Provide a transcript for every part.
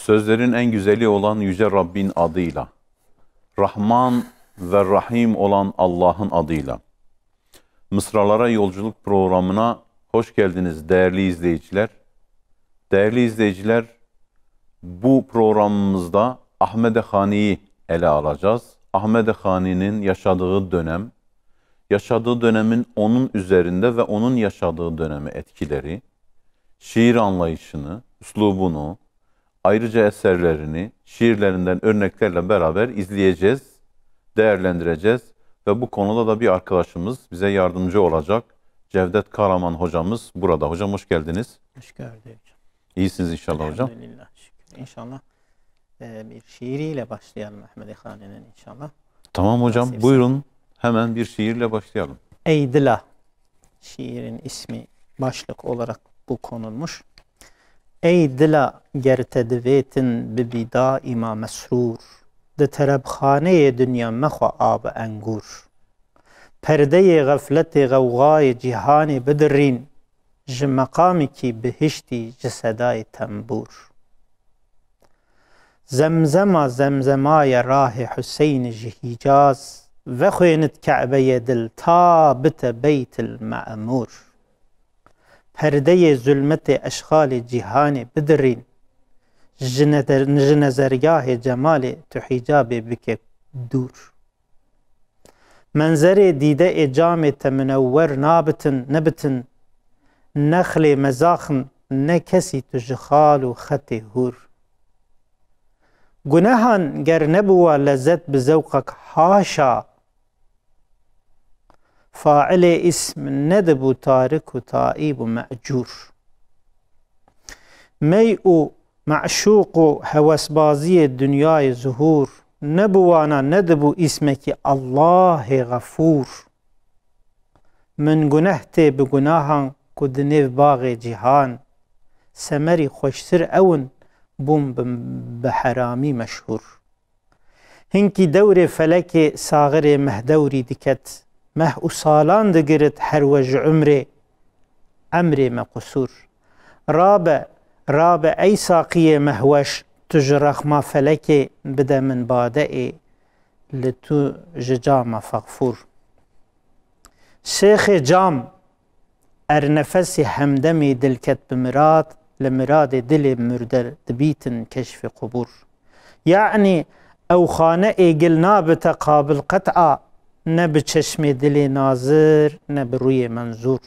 Sözlerin en güzeli olan Yüce Rabbin adıyla, Rahman ve Rahim olan Allah'ın adıyla. Mısralara Yolculuk programına hoş geldiniz değerli izleyiciler. Değerli izleyiciler, bu programımızda Ahmed Hani'yi ele alacağız. Ahmed Hani'nin yaşadığı dönem, yaşadığı dönemin onun üzerinde ve onun yaşadığı dönemi etkileri, şiir anlayışını, üslubunu, ayrıca eserlerini, şiirlerinden örneklerle beraber izleyeceğiz, değerlendireceğiz ve bu konuda da bir arkadaşımız bize yardımcı olacak. Cevdet Karaman hocamız burada. Hocam hoş geldiniz. Hoş gördük hocam. İyisiniz inşallah hocam. Elhamdülillah şükür. İnşallah bir şiiriyle başlayalım Ahmed Hani'nin inşallah. Tamam hocam, Nasipse. buyurun hemen bir şiirle başlayalım. Ey Dila, şiirin ismi başlık olarak bu konulmuş. Ey Dila, gerte divetin bi daima mesrur, de terebkhane dünya mekha ab engur. Perde-i gaflet-i gavgâ-i cihân bedirin, ji meqâmi ki bihişti cesedâ-i tembur. Zemzema zemzemâye râh-i Hüseyin ji Hicaz, ve xuynet Ka'be-i dil ta bite beyt-il ma'mur. Perde-i zulmet-i eşğâl-i cihân bedirin, ji nezergâh-i cemal-i tuhicâb-i bike dur. Menzer-i dide-i cam-i temenevver nabitin nebitin, nekhli mezakhın ne kesi tujkhalu khati hur. Günahan ger nebuva lezzet bi zevkak haşa, faile ism nedebu tariku taibu me'cur. Mey'u ma'şuku hevesbaziye dünyayı zuhur, nebuvana nedebu ismeki Allah-ı Gafur. Min günehte bi günahan kudinev bağı cihan, semeri hoşsir evun bum bi harami meşhur. Hinki devre feleki sağır mehdevri diket, meh usalan digirit her vec umre, emre me kusur. Rabe ey saqiye mehveş, tujrakhma feleki bide min bade-i, litu jicama fagfur. Şeyh cam, er nefesi hemdemi dilket bimirad, lemirad dili mürder dibitin keşfi kubur. Yani evkhane-i gilnabite kabil kat'a, ne bi çeşmi dili nazır, ne bi ruye menzur.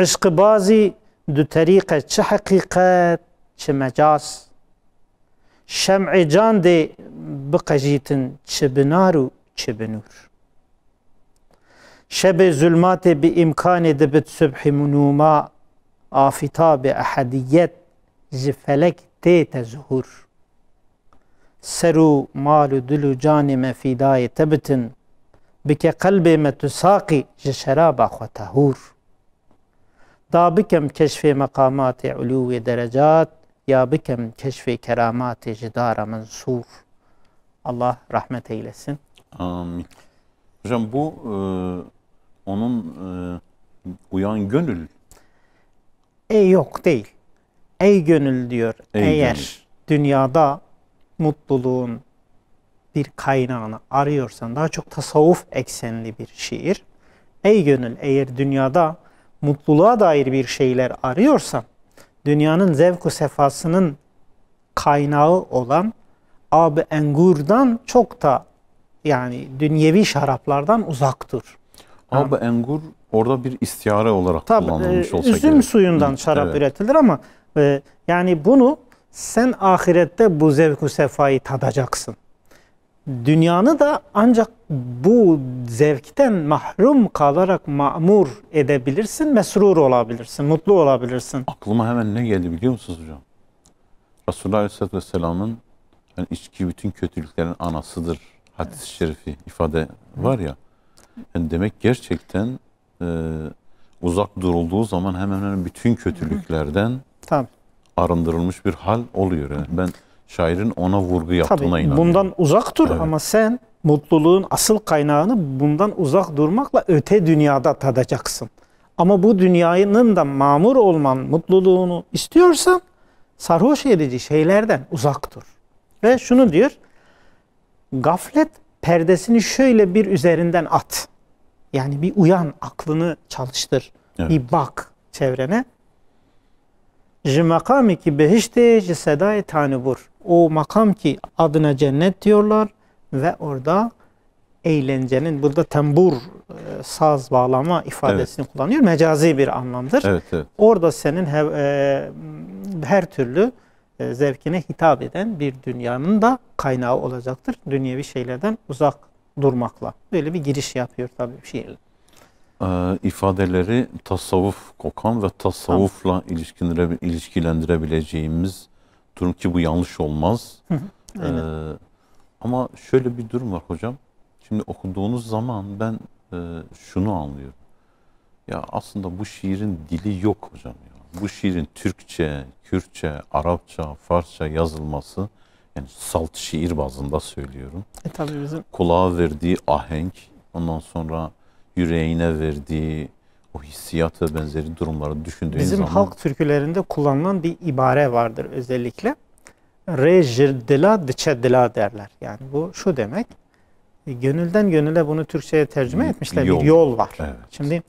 Işkı bazı du tariqe çi hakikat, çi mecaz. Şem'i can de bıqajitin çi binaru, çi binur. Şeb-i zulmat-ı bi imkan-ı dibit sübh-i munuma, afitab-ı ahadiyet ji felek te zuhur. Seru malu dilu cani me fidâ-i tebitin, bike kalbi me tusaki ji şeraba xwe tehur. Da bikem keşfi makamat-ı ulû-i derecat, ya bikem keşfi keramat-ı jidâra mensûr. Allah rahmet eylesin. Amin. Hocam bu onun uyan gönül. Yok değil. Ey gönül diyor. Eğer gönül. Dünyada mutluluğun bir kaynağını arıyorsan, daha çok tasavvuf eksenli bir şiir. Ey gönül, eğer dünyada mutluluğa dair bir şeyler arıyorsan, dünyanın zevk-u sefasının kaynağı olan ab-ı engurdan çok da, yani dünyevi şaraplardan uzak dur. Ab-ı engur orada bir istiyare olarak kullanılmış olsa üzüm gerek. suyundan şarap üretilir ama yani bunu sen ahirette bu zevk-u sefayı tadacaksın. Dünyanı da ancak bu zevkten mahrum kalarak ma'mur edebilirsin, mesrur olabilirsin, mutlu olabilirsin. Aklıma hemen ne geldi biliyor musunuz hocam? Resulullah Aleyhisselatü Vesselam'ın yani içki bütün kötülüklerin anasıdır hadis-i şerifi ifade var ya. Yani demek gerçekten uzak durulduğu zaman hemen hemen bütün kötülüklerden arındırılmış bir hal oluyor. Yani ben şairin ona vurgu yaptığına inanıyorum. Bundan uzak dur ama sen mutluluğun asıl kaynağını bundan uzak durmakla öte dünyada tadacaksın. Ama bu dünyanın da mamur olman mutluluğunu istiyorsan sarhoş edici şeylerden uzak dur. Ve şunu diyor, gaflet perdesini şöyle bir üzerinden at. Yani bir uyan, aklını çalıştır. Evet. Bir bak çevrene. Ji makamı ki behişte ji sedai tanibur. O makam ki adına cennet diyorlar ve orada eğlencenin, burada tembur, saz bağlama ifadesini kullanıyor. Mecazi bir anlamdır. Evet, evet. Orada senin her türlü zevkine hitap eden bir dünyanın da kaynağı olacaktır. Dünyevi şeylerden uzak durmakla. Böyle bir giriş yapıyor tabii şiirle. İfadeleri tasavvuf kokan ve tasavvufla ilişkilendirebileceğimiz durum ki bu yanlış olmaz. Ama şöyle bir durum var hocam. Şimdi okuduğunuz zaman ben şunu anlıyorum. Ya aslında bu şiirin dili yok hocam ya. Bu şiirin Türkçe, Kürtçe, Arapça, Farsça yazılması, yani salt şiir bazında söylüyorum. Tabii bizim kulağa verdiği ahenk, ondan sonra yüreğine verdiği o hissiyat ve benzeri durumları düşündüğün bizim zaman halk türkülerinde kullanılan bir ibare vardır özellikle. Re jirdila diçedila derler. Yani bu şu demek. Gönülden gönüle bunu Türkçe'ye tercüme etmişler. Bir yol var. Evet. Şimdi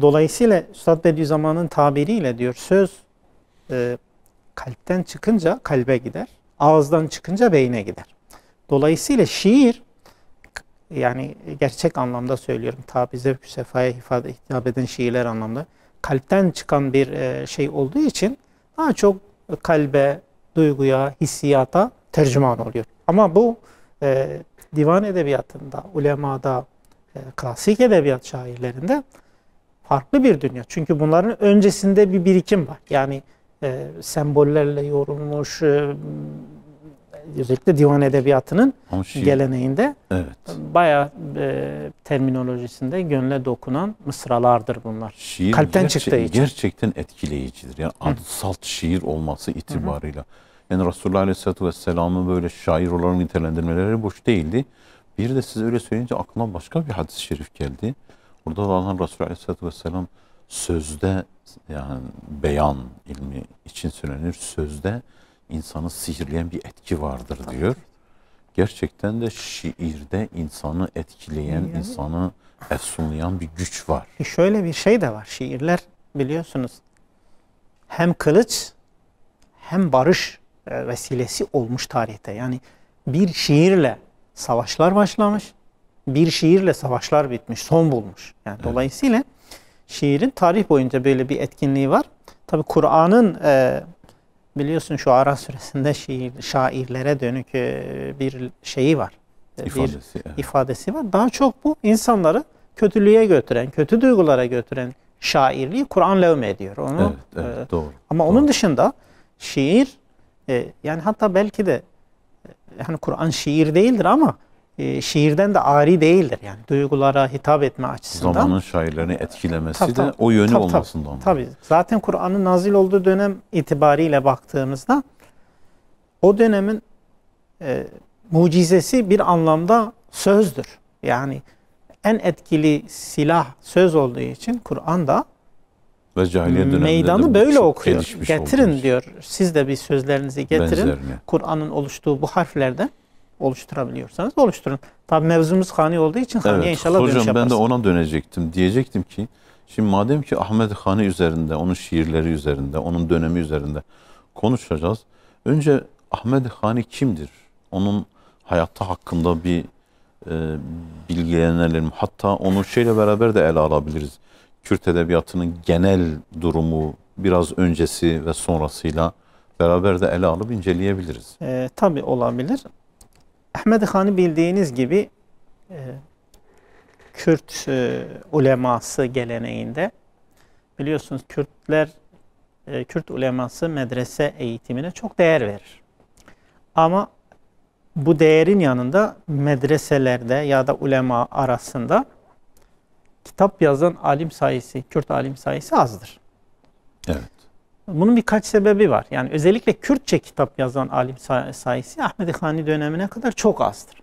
dolayısıyla Üstad Bediüzzaman'ın tabiriyle diyor, söz kalpten çıkınca kalbe gider, ağızdan çıkınca beyne gider. Dolayısıyla şiir, yani gerçek anlamda söylüyorum, tabi zevk-ü sefaya hitap eden şiirler anlamda, kalpten çıkan bir şey olduğu için daha çok kalbe, duyguya, hissiyata tercüman oluyor. Ama bu divan edebiyatında, ulemada, klasik edebiyat şairlerinde farklı bir dünya. Çünkü bunların öncesinde bir birikim var. Yani sembollerle yorulmuş, özellikle divan edebiyatının geleneğinde bayağı terminolojisinde gönle dokunan mısralardır bunlar. Şiir kalpten çıktığı için. Gerçekten etkileyicidir. Yani adı salt şiir olması itibarıyla. Yani Resulullah Aleyhisselatü Vesselam'ın böyle şair olarak nitelendirmeleri boş değildi. Bir de siz öyle söyleyince aklıma başka bir hadis-i şerif geldi. Orada da Allah Resulü Aleyhisselatü Vesselam sözde, yani beyan ilmi için söylenir, sözde insanı sihirleyen bir etki vardır diyor. Gerçekten de şiirde insanı etkileyen, insanı efsunlayan bir güç var. Şöyle bir şey de var. Şiirler biliyorsunuz hem kılıç hem barış vesilesi olmuş tarihte. Yani bir şiirle savaşlar başlamış, bir şiirle savaşlar bitmiş, son bulmuş. Yani dolayısıyla şiirin tarih boyunca böyle bir etkinliği var. Tabi Kur'an'ın biliyorsun şu Ara suresinde şairlere dönük bir şeyi var. İfadesi, bir ifadesi var. Daha çok bu insanları kötülüğe götüren, kötü duygulara götüren şairliği Kur'an levmediyor. Onu, evet, doğru. Ama doğru. onun dışında şiir, yani hatta belki de yani Kur'an şiir değildir ama şiirden de ari değildir. Yani duygulara hitap etme açısından. Zamanın şairlerini etkilemesi de o yönü olmasından. Tabii. Zaten Kur'an'ın nazil olduğu dönem itibariyle baktığımızda o dönemin mucizesi bir anlamda sözdür. Yani en etkili silah söz olduğu için Kur'an'da ve cahiliye döneminde meydanı böyle okuyor. Getirin diyor. Siz de bir sözlerinizi getirin. Kur'an'ın oluştuğu bu harflerden oluşturabiliyorsanız oluşturun. Tabi mevzumuz Hani olduğu için Hani'ye inşallah dönüş yaparız. Hocam ben de ona dönecektim. Diyecektim ki şimdi madem ki Ahmed Hani üzerinde, onun şiirleri üzerinde, onun dönemi üzerinde konuşacağız. Önce Ahmed Hani kimdir? Onun hayatı hakkında bir bilgilenelim. Hatta onu şeyle beraber de ele alabiliriz. Kürt edebiyatının genel durumu, biraz öncesi ve sonrasıyla beraber de ele alıp inceleyebiliriz. Tabii olabilir. Ahmed Hani bildiğiniz gibi Kürt uleması geleneğinde biliyorsunuz Kürt uleması medrese eğitimine çok değer verir. Ama bu değerin yanında medreselerde ya da ulema arasında kitap yazan alim sayısı, Kürt alim sayısı azdır. Evet. Bunun birkaç sebebi var. Yani özellikle Kürtçe kitap yazan alim sayısı Ahmed Hani dönemine kadar çok azdır.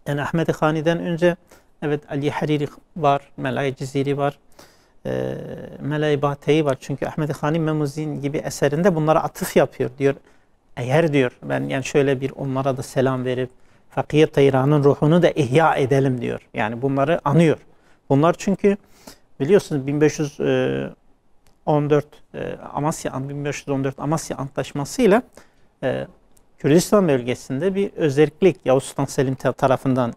Yani Ahmed Hani'den önce evet Ali Hariri var, Melai Ciziri var. Meleybate'yi var. Çünkü Ahmed Hani Memuzin gibi eserinde bunlara atıf yapıyor. Diyor eğer diyor ben yani şöyle bir onlara da selam verip Fakir Tayran'ın ruhunu da ihya edelim diyor. Yani bunları anıyor. Bunlar çünkü biliyorsunuz 1514 Amasya Antlaşması'yla Kürdistan bölgesinde bir özellik Yavuz Sultan Selim tarafından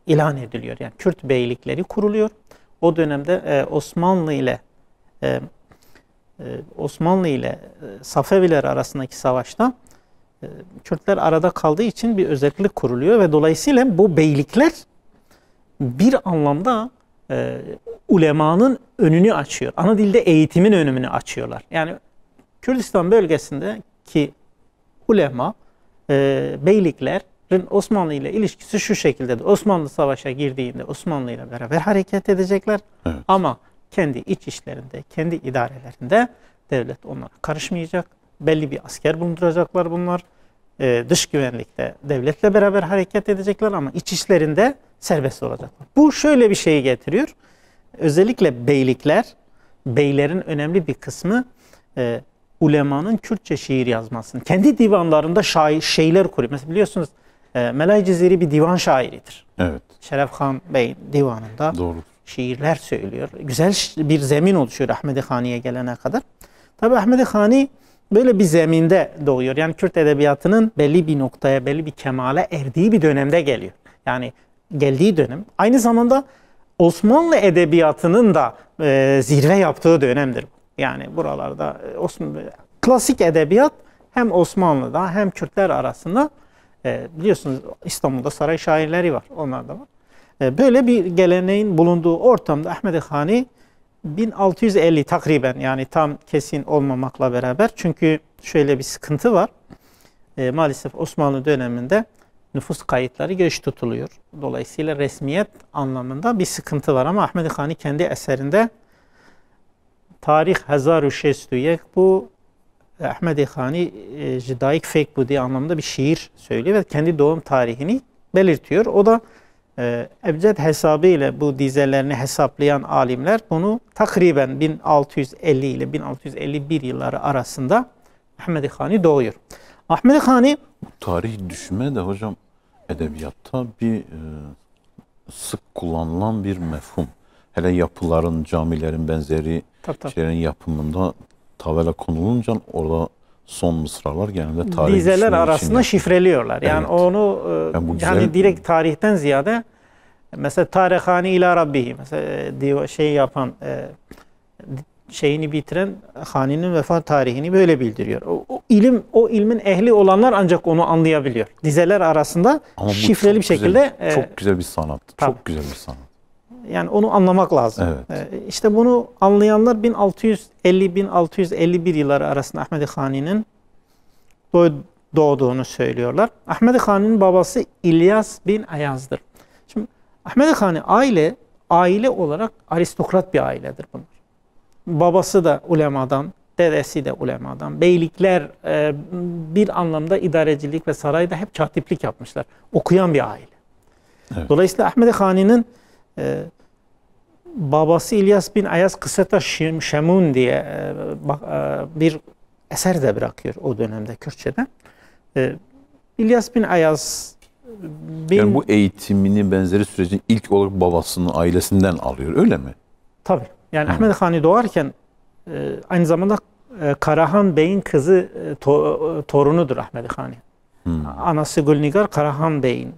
ilan ediliyor. Yani Kürt beylikleri kuruluyor. O dönemde Osmanlı ile Safeviler arasındaki savaşta Kürtler arada kaldığı için bir özellik kuruluyor ve dolayısıyla bu beylikler bir anlamda ulemanın önünü açıyor. Ana dilde eğitimin önünü açıyorlar. Yani Kürdistan bölgesindeki ulema, beyliklerin Osmanlı ile ilişkisi şu şekildedir. Osmanlı savaşa girdiğinde Osmanlı ile beraber hareket edecekler. Evet. Ama kendi iç işlerinde, kendi idarelerinde devlet onlara karışmayacak. Belli bir asker bulunduracaklar bunlar. Dış güvenlikte devletle beraber hareket edecekler ama iç işlerinde serbest olacaklar. Bu şöyle bir şeyi getiriyor. Özellikle beylerin önemli bir kısmı ulemanın Kürtçe şiir yazmasını. Kendi divanlarında şeyler kuruyor. Mesela biliyorsunuz Melay Ciziri bir divan şairidir. Evet. Şeref Khan Bey'in divanında doğru şiirler söylüyor. Güzel bir zemin oluşuyor Ahmed Hani'ye gelene kadar. Tabi Ahmed Hani böyle bir zeminde doğuyor. Yani Kürt edebiyatının belli bir noktaya, belli bir kemale erdiği bir dönemde geliyor. Yani geldiği dönem. Aynı zamanda Osmanlı edebiyatının da zirve yaptığı dönemdir. Yani buralarda klasik edebiyat hem Osmanlı'da hem Kürtler arasında biliyorsunuz İstanbul'da saray şairleri var. Onlar da var. Böyle bir geleneğin bulunduğu ortamda Ahmed Hani 1650 takriben yani tam kesin olmamakla beraber çünkü şöyle bir sıkıntı var. Maalesef Osmanlı döneminde nüfus kayıtları geç tutuluyor. Dolayısıyla resmiyet anlamında bir sıkıntı var ama Ahmed Hani kendi eserinde Tarih Hazar-ı Şestüyek bu Ahmed Hani Jidayik Fek bu diye anlamda bir şiir söylüyor ve kendi doğum tarihini belirtiyor. O da ebced hesabı ile bu dizelerini hesaplayan alimler bunu takriben 1650 ile 1651 yılları arasında Ahmed Hani doğuyor. Ahmed Hani tarih düşme de hocam edebiyatta bir sık kullanılan bir mefhum. Hele yapıların, camilerin benzeri şeylerin yapımında tabela konulunca orada son mısralar genelde tarih dizeler arasında şifreliyorlar. Yani evet. onu yani direkt tarihten ziyade mesela Tarihani ila Rabbihi mesela şey yapan şeyini bitiren Hani'nin vefat tarihini böyle bildiriyor. O ilmin ehli olanlar ancak onu anlayabiliyor. Dizeler arasında ama şifreli bir şekilde çok güzel bir sanat. Tabii. Çok güzel bir sanat. Yani onu anlamak lazım. Evet. İşte bunu anlayanlar 1650-1651 yılları arasında Ahmed Hani'nin doğduğunu söylüyorlar. Ahmed Hani'nin babası İlyas bin Ayaz'dır. Şimdi Ahmed Hani aile olarak aristokrat bir ailedir bunlar. Babası da ulemadan, dedesi de ulemadan. Beylikler bir anlamda idarecilik ve sarayda hep katiplik yapmışlar. Okuyan bir aile. Evet. Dolayısıyla Ahmed Hani'nin babası İlyas bin Ayaz Kısseta Şemun diye bir eser de bırakıyor o dönemde Kürtçe'de. İlyas bin Ayaz yani bu eğitimini benzeri sürecin ilk olarak babasının ailesinden alıyor öyle mi? Tabii. Yani Ahmed Hani doğarken aynı zamanda Karahan Bey'in kızı torunudur Ahmed Hani. Anası Gülnigar Karahan Bey'in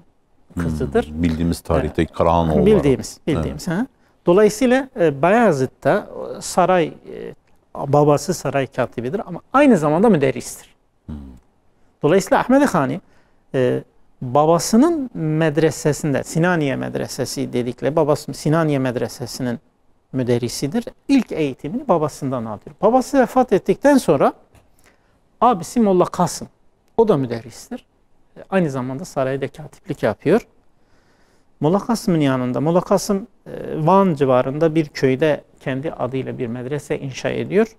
kızıdır. Bildiğimiz tarihteki Karahan oğulları. Bildiğimiz. Evet. Dolayısıyla Bayezid'de saray babası saray katibidir ama aynı zamanda müderristir. Dolayısıyla Ahmed Hani babasının medresesinde Sinaniye Medresesi dedikleri babası Sinaniye Medresesi'nin müderrisidir. İlk eğitimini babasından alıyor. Babası vefat ettikten sonra abisi Molla Kasım o da müderristir. Aynı zamanda sarayda katiplik yapıyor. Molla Kasım'ın yanında Molla Kasım Van civarında bir köyde kendi adıyla bir medrese inşa ediyor.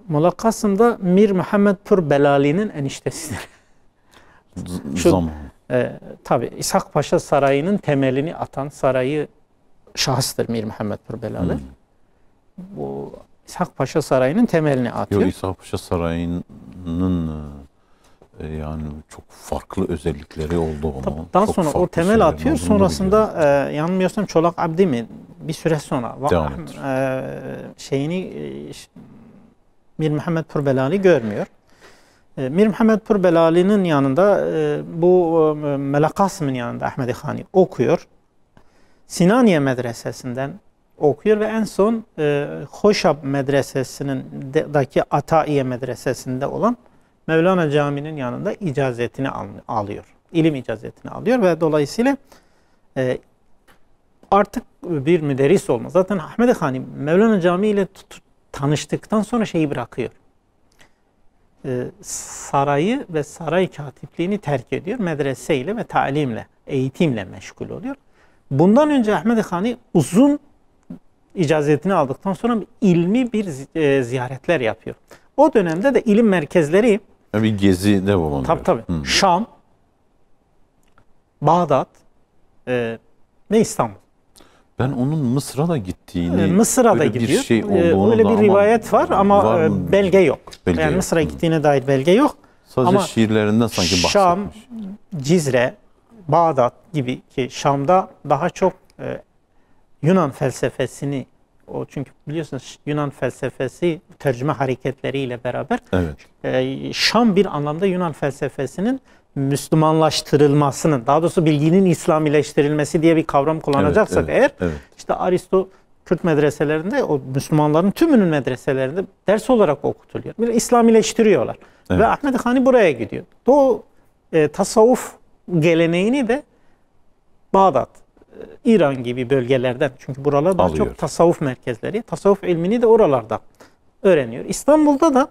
Molla Kasım da Mir Muhammed Pur Belali'nin eniştesidir. Tabii İshak Paşa Sarayı'nın temelini atan, sarayı şahıstır Mir Muhammed Purbelali. Bu İshak Paşa Sarayı'nın temelini atıyor. Yok, İshak Paşa Sarayı'nın yani çok farklı özellikleri oldu onun. Daha çok sonra o farklı temel şeylerin atıyor. olduğunu Sonrasında biliyorum. yanılmıyorsam Çolak Abdi mi bir süre sonra Devam ettir. Mir Muhammed Purbelali görmüyor. Mir Muhammed Purbelali'nin yanında bu Melek Kasım'ın yanında Ahmed Hani okuyor. Sinaniye Medresesi'nden okuyor ve en son Hoşab Medresesi'nin daki Ataiye Medresesi'nde olan Mevlana Camii'nin yanında icazetini alıyor. İlim icazetini alıyor ve dolayısıyla artık bir müderris olmaz. Zaten Ahmed Hani Mevlana Camii ile tanıştıktan sonra şeyi bırakıyor. Sarayı ve saray katipliğini terk ediyor. Medreseyle ve talimle, eğitimle meşgul oluyor. Bundan önce Ahmed Hani uzun icazetini aldıktan sonra ilmi bir ziyaretler yapıyor. O dönemde de ilim merkezleri Bir gezi de bulunuyor. tabii. Şam, Bağdat ve İstanbul. Ben onun Mısır'a da gittiğini, Mısır'a da öyle gidiyor. bir şey olduğunu öyle da bir rivayet var ama var mı? belge yok. Belge Yani yok. Mısır'a gittiğine dair belge yok. Sadece ama şiirlerinden sanki bahsetmiş. Şam, Cizre, Bağdat gibi ki Şam'da daha çok Yunan felsefesini çünkü biliyorsunuz Yunan felsefesi tercüme hareketleriyle beraber Şam bir anlamda Yunan felsefesinin Müslümanlaştırılmasının, daha doğrusu bilginin İslamileştirilmesi diye bir kavram kullanacaksak işte Aristo Kürt medreselerinde o Müslümanların tümünün medreselerinde ders olarak okutuluyor. Bir İslamileştiriyorlar. Ve Ahmed Hani buraya gidiyor. O tasavvuf geleneğini de Bağdat, İran gibi bölgelerden, çünkü buralar daha çok tasavvuf merkezleri, tasavvuf ilmini de oralarda öğreniyor. İstanbul'da da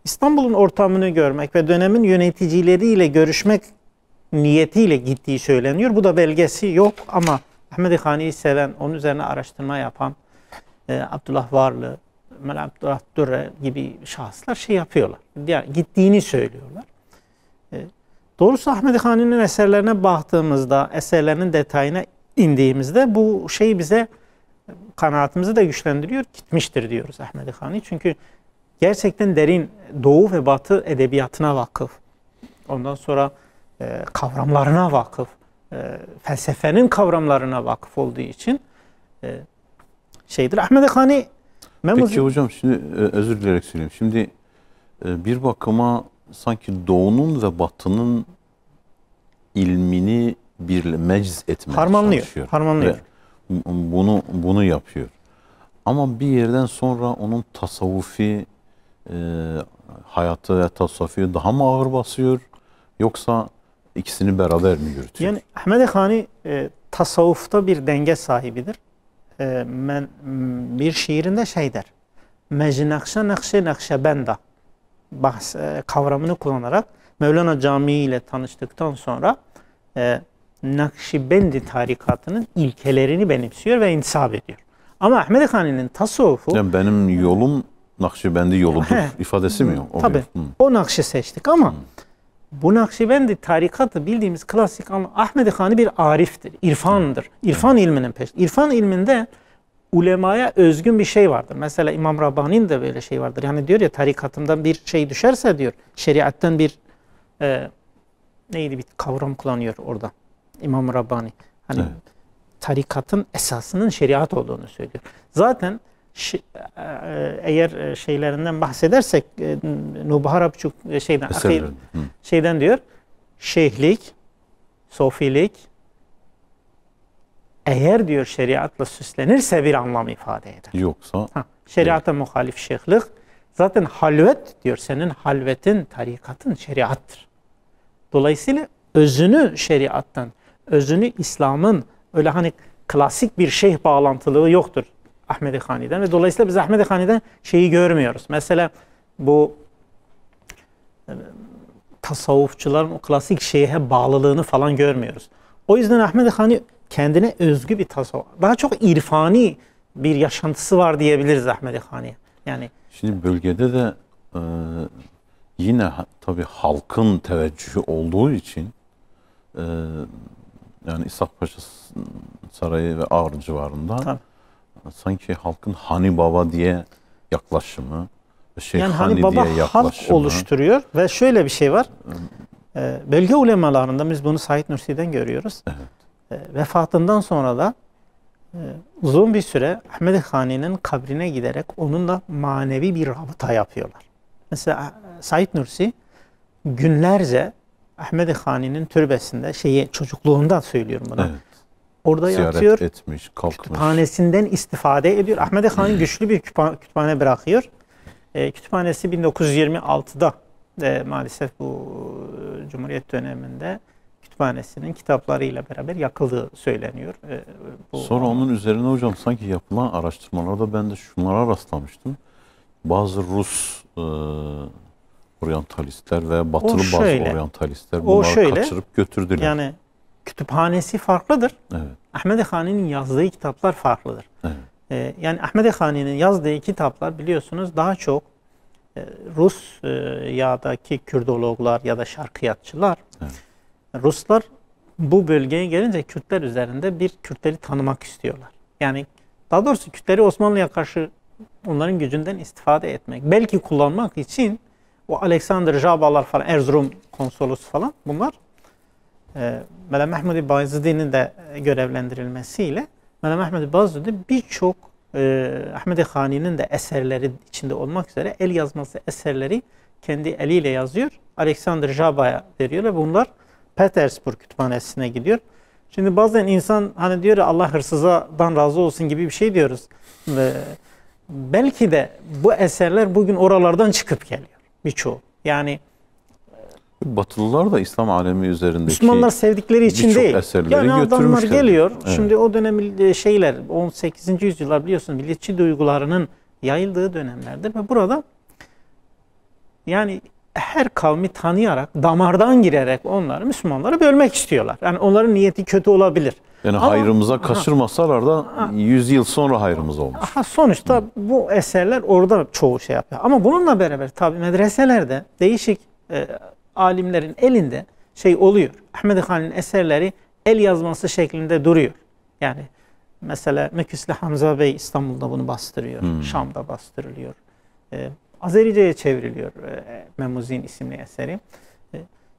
İstanbul'un ortamını görmek ve dönemin yöneticileriyle görüşmek niyetiyle gittiği söyleniyor. Bu da belgesi yok ama Ahmed Hani'yi seven, onun üzerine araştırma yapan Abdullah Varlı, Abdullah Dürre gibi şahıslar şey yapıyorlar. Yani gittiğini söylüyorlar. Doğrusu Ahmed Hani'nin eserlerine baktığımızda, eserlerinin detayına indiğimizde bu şey bize kanaatimizi de güçlendiriyor. Gitmiştir diyoruz Ahmed Hani. Çünkü gerçekten derin Doğu ve Batı edebiyatına vakıf. Ondan sonra kavramlarına vakıf. Felsefenin kavramlarına vakıf olduğu için şeydir. Ahmed Hani Peki hocam şimdi özür dileyerek söyleyeyim. Şimdi bir bakıma sanki Doğu'nun ve Batı'nın ilmini bir mecz etmeye çalışıyor. Harmanlıyor. Ve bunu yapıyor. Ama bir yerden sonra onun tasavvufi hayatı ve tasavvufi daha mı ağır basıyor yoksa ikisini beraber mi yürütüyor? Yani Ahmed Hani tasavvufta bir denge sahibidir. Bir şiirinde şey der. Mecnakşe nakşe nakşebenda kavramını kullanarak Mevlana Camii ile tanıştıktan sonra Nakşibendi tarikatının ilkelerini benimsiyor ve intisap ediyor. Ama Ahmed Hani'nin tasavvufu... Yani benim yolum Nakşibendi yoludur ifadesi mi yok? Tabii. O nakşi seçtik ama bu Nakşibendi tarikatı bildiğimiz klasik Ahmed Hani bir ariftir, irfandır. İrfan ilminin peşinde. İrfan ilminde ulemaya özgün bir şey vardır. Mesela İmam Rabbani'nin de böyle şey vardır. Yani diyor ya tarikatımdan bir şey düşerse diyor, şeriatten bir bir kavram kullanıyor orada İmam Rabbani. Hani tarikatın esasının şeriat olduğunu söylüyor. Zaten eğer şeylerinden bahsedersek Nubuh Arapçuk şeyden diyor şeyhlik, sofilik eğer diyor şeriatla süslenirse bir anlam ifade eder. Yoksa şeriata muhalif şeyhlik zaten halvet diyor, senin halvetin, tarikatın şeriattır. Dolayısıyla özünü şeriattan, özünü İslam'ın öyle hani klasik bir şeyh bağlantılığı yoktur Ahmed Hani'den ve dolayısıyla biz Ahmed Hani'den şeyi görmüyoruz. Mesela bu tasavvufçuların o klasik şeyhe bağlılığını falan görmüyoruz. O yüzden Ahmed Hani kendine özgü bir tasavvuf, daha çok irfani bir yaşantısı var diyebiliriz Ahmed Hani'ye. Yani şimdi bölgede de yine tabii halkın teveccühü olduğu için Yani İshak Paşa Sarayı ve Ağrı civarında Tabii. sanki halkın Hani Baba diye yaklaşımı, Şeyh Yani Hani hani baba diye halk yaklaşımı. oluşturuyor ve şöyle bir şey var. Bölge ulemalarında biz bunu Said Nursi'den görüyoruz. Evet. Vefatından sonra da uzun bir süre Ahmed Hani'nin kabrine giderek onunla manevi bir rabıta yapıyorlar. Mesela Said Nursi günlerce Ahmed Hani'nin türbesinde çocukluğunda söylüyorum bunu. Evet. Orada Ziyaret yatıyor. etmiş, kalkmış. Kütüphanesinden istifade ediyor. Ahmed Hani güçlü bir kütüphane bırakıyor. Kütüphanesi 1926'da maalesef bu Cumhuriyet döneminde kütüphanesinin kitaplarıyla beraber yakıldığı söyleniyor. Sonra onun üzerine hocam sanki yapılan araştırmalarda ben de şunlara rastlamıştım. Bazı Rus oryantalistler ve batılı bazı oryantalistler bunları kaçırıp götürdüler. Yani kütüphanesi farklıdır. Evet. Ahmed Hani'nin yazdığı kitaplar farklıdır. Evet. Yani Ahmed Hani'nin yazdığı kitaplar biliyorsunuz daha çok Rus ya'daki Kürdologlar ya da şarkıyatçılar, evet. Ruslar bu bölgeye gelince Kürtler üzerinde bir Kürtleri tanımak istiyorlar. Yani daha doğrusu Kürtleri Osmanlı'ya karşı onların gücünden istifade etmek, belki kullanmak için o Alexander Jabalar falan, Erzurum konsolosu falan bunlar Mela Mehmedi Bayezid'in de görevlendirilmesiyle Mela Mehmedi Bayezid birçok Ahmed Hani'nin de eserleri içinde olmak üzere el yazması eserleri kendi eliyle yazıyor. Alexander Jaba'ya veriyorlar. Bunlar Petersburg Kütüphanesi'ne gidiyor. Şimdi bazen insan hani diyor ya Allah hırsızdan razı olsun gibi bir şey diyoruz. Belki de bu eserler bugün oralardan çıkıp geliyor birçoğu. Yani Batılılar da İslam alemi üzerindeki Müslümanlar sevdikleri için değil. Yani adamlar geliyor. Evet. Şimdi o dönem şeyler 18. yüzyıllar biliyorsun milliyetçi duygularının yayıldığı dönemlerdir ve burada yani her kavmi tanıyarak, damardan girerek onları Müslümanları bölmek istiyorlar. Yani onların niyeti kötü olabilir. Yani ama, hayrımıza kaçırmasalar da 100 yıl sonra hayrımız olmuş. Sonuçta bu eserler orada çoğu şey yapıyor. Ama bununla beraber tabi medreselerde değişik alimlerin elinde şey oluyor. Ahmed Hani'nin eserleri el yazması şeklinde duruyor. Yani mesela Meküsli Hamza Bey İstanbul'da bunu bastırıyor. Şam'da bastırılıyor. Azerice'ye çevriliyor Memuzin isimli eseri.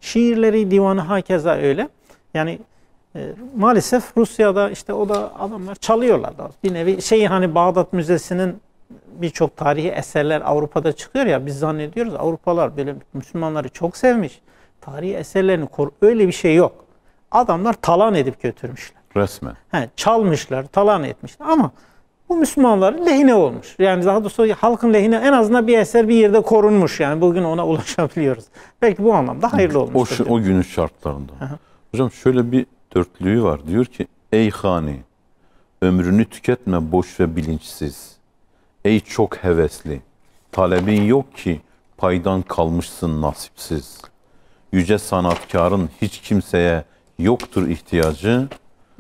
Şiirleri, divanı hakeza öyle. Yani maalesef Rusya'da işte o da adamlar çalıyorlar da. Bir nevi hani Bağdat Müzesi'nin birçok tarihi eserler Avrupa'da çıkıyor ya biz zannediyoruz Avrupalılar böyle Müslümanları çok sevmiş. Tarihi eserlerini öyle bir şey yok. Adamlar talan edip götürmüşler. Resmen. Çalmışlar, talan etmişler ama bu Müslümanların lehine olmuş. Yani daha doğrusu halkın lehine en azından bir eser bir yerde korunmuş. Yani bugün ona ulaşabiliyoruz. Belki bu anlamda hayırlı olmuş. O günün şartlarında. Hocam şöyle bir dörtlüğü var. Diyor ki ey hani ömrünü tüketme boş ve bilinçsiz. Ey çok hevesli. Talebin yok ki paydan kalmışsın nasipsiz. Yüce sanatkarın hiç kimseye yoktur ihtiyacı.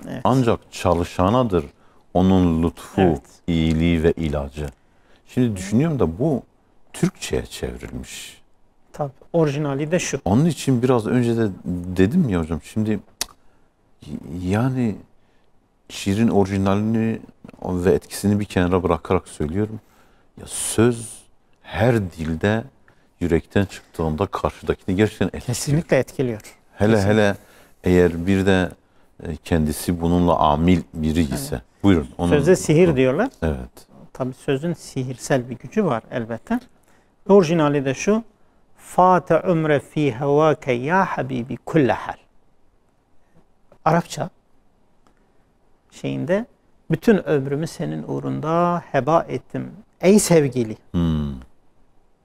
Evet. Ancak çalışanadır onun lütfu, evet. iyiliği ve ilacı. Şimdi düşünüyorum da bu Türkçe'ye çevrilmiş. Tabii orijinali de şu. Onun için biraz önce de dedim ya hocam şimdi yani şiirin orijinalini ve etkisini bir kenara bırakarak söylüyorum. Ya söz her dilde yürekten çıktığında karşıdakini gerçekten etkiliyor. Kesinlikle etkiliyor. Hele eğer bir de kendisi bununla amil biri ise. Evet. Buyurun. Söze sihir diyorlar. Evet. Tabii sözün sihirsel bir gücü var elbette. Orijinali de şu. Fate ömre fi hevâke ya habibi kulle hal. Arapça şeyinde bütün ömrümü senin uğrunda heba ettim. Ey sevgili.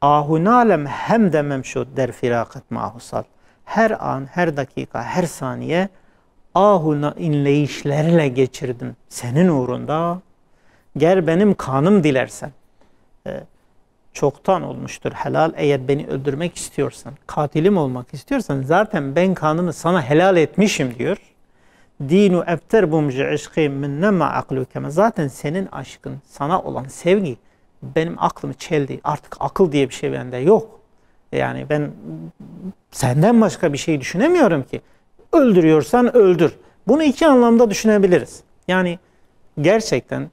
Ahunalem hem demem şu der firakat mahusal. Her an, her dakika, her saniye ahuna inleyişlerle geçirdim senin uğrunda. Ger benim kanım dilersen. Çoktan olmuştur helal. Eğer beni öldürmek istiyorsan, katilim olmak istiyorsan zaten ben kanımı sana helal etmişim diyor. Dinu ebter bumcu işkî minnema aklükeme. Zaten senin aşkın, sana olan sevgi benim aklımı çeldi. Artık akıl diye bir şey bende yok. Yani ben senden başka bir şey düşünemiyorum ki. Öldürüyorsan öldür. Bunu iki anlamda düşünebiliriz. Yani gerçekten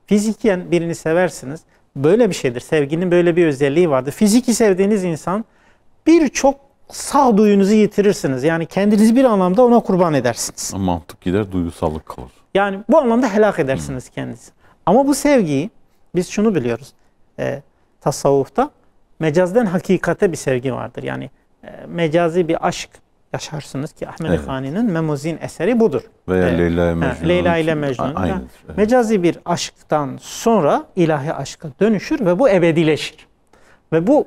fiziken birini seversiniz. Böyle bir şeydir. Sevginin böyle bir özelliği vardır. Fiziki sevdiğiniz insan birçok sağduyunuzu yitirirsiniz. Yani kendinizi bir anlamda ona kurban edersiniz. Mantık gider, duygusallık kalır. Yani bu anlamda helak edersiniz kendinizi. Ama bu sevgiyi biz şunu biliyoruz. Tasavvufta mecazden hakikate bir sevgi vardır. Yani mecazi bir aşk yaşarsınız ki Ahmed Hani'nin Memuzin eseri budur. Veya Leyla ile Mecnun. Leyla ile Mecnun. Evet. Mecazi bir aşktan sonra ilahi aşka dönüşür ve bu ebedileşir. Ve bu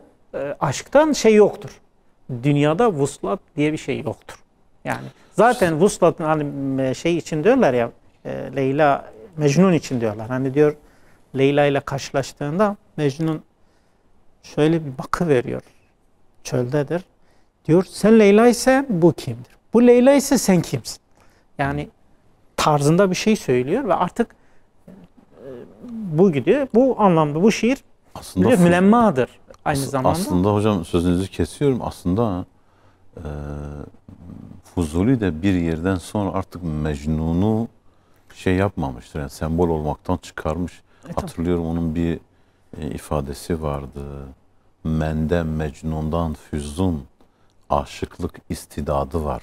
aşktan şey yoktur. Dünyada vuslat diye bir şey yoktur. Yani zaten vuslatın hani şey için diyorlar ya, Leyla Mecnun için diyorlar. Hani diyor Leyla ile karşılaştığında Mecnun şöyle bir bakıveriyor. Çöldedir. Diyor sen Leyla ise bu kimdir? Bu Leyla ise sen kimsin? Yani tarzında bir şey söylüyor ve artık bu gidiyor. Bu anlamda bu şiir aslında mülemmadır aynı zamanda. Aslında hocam sözünüzü kesiyorum. Aslında Fuzuli de bir yerden sonra artık Mecnun'u şey yapmamıştır. Yani sembol olmaktan çıkarmış. Hatırlıyorum onun bir ifadesi vardı. Mende Mecnun'dan füzun aşıklık istidadı var.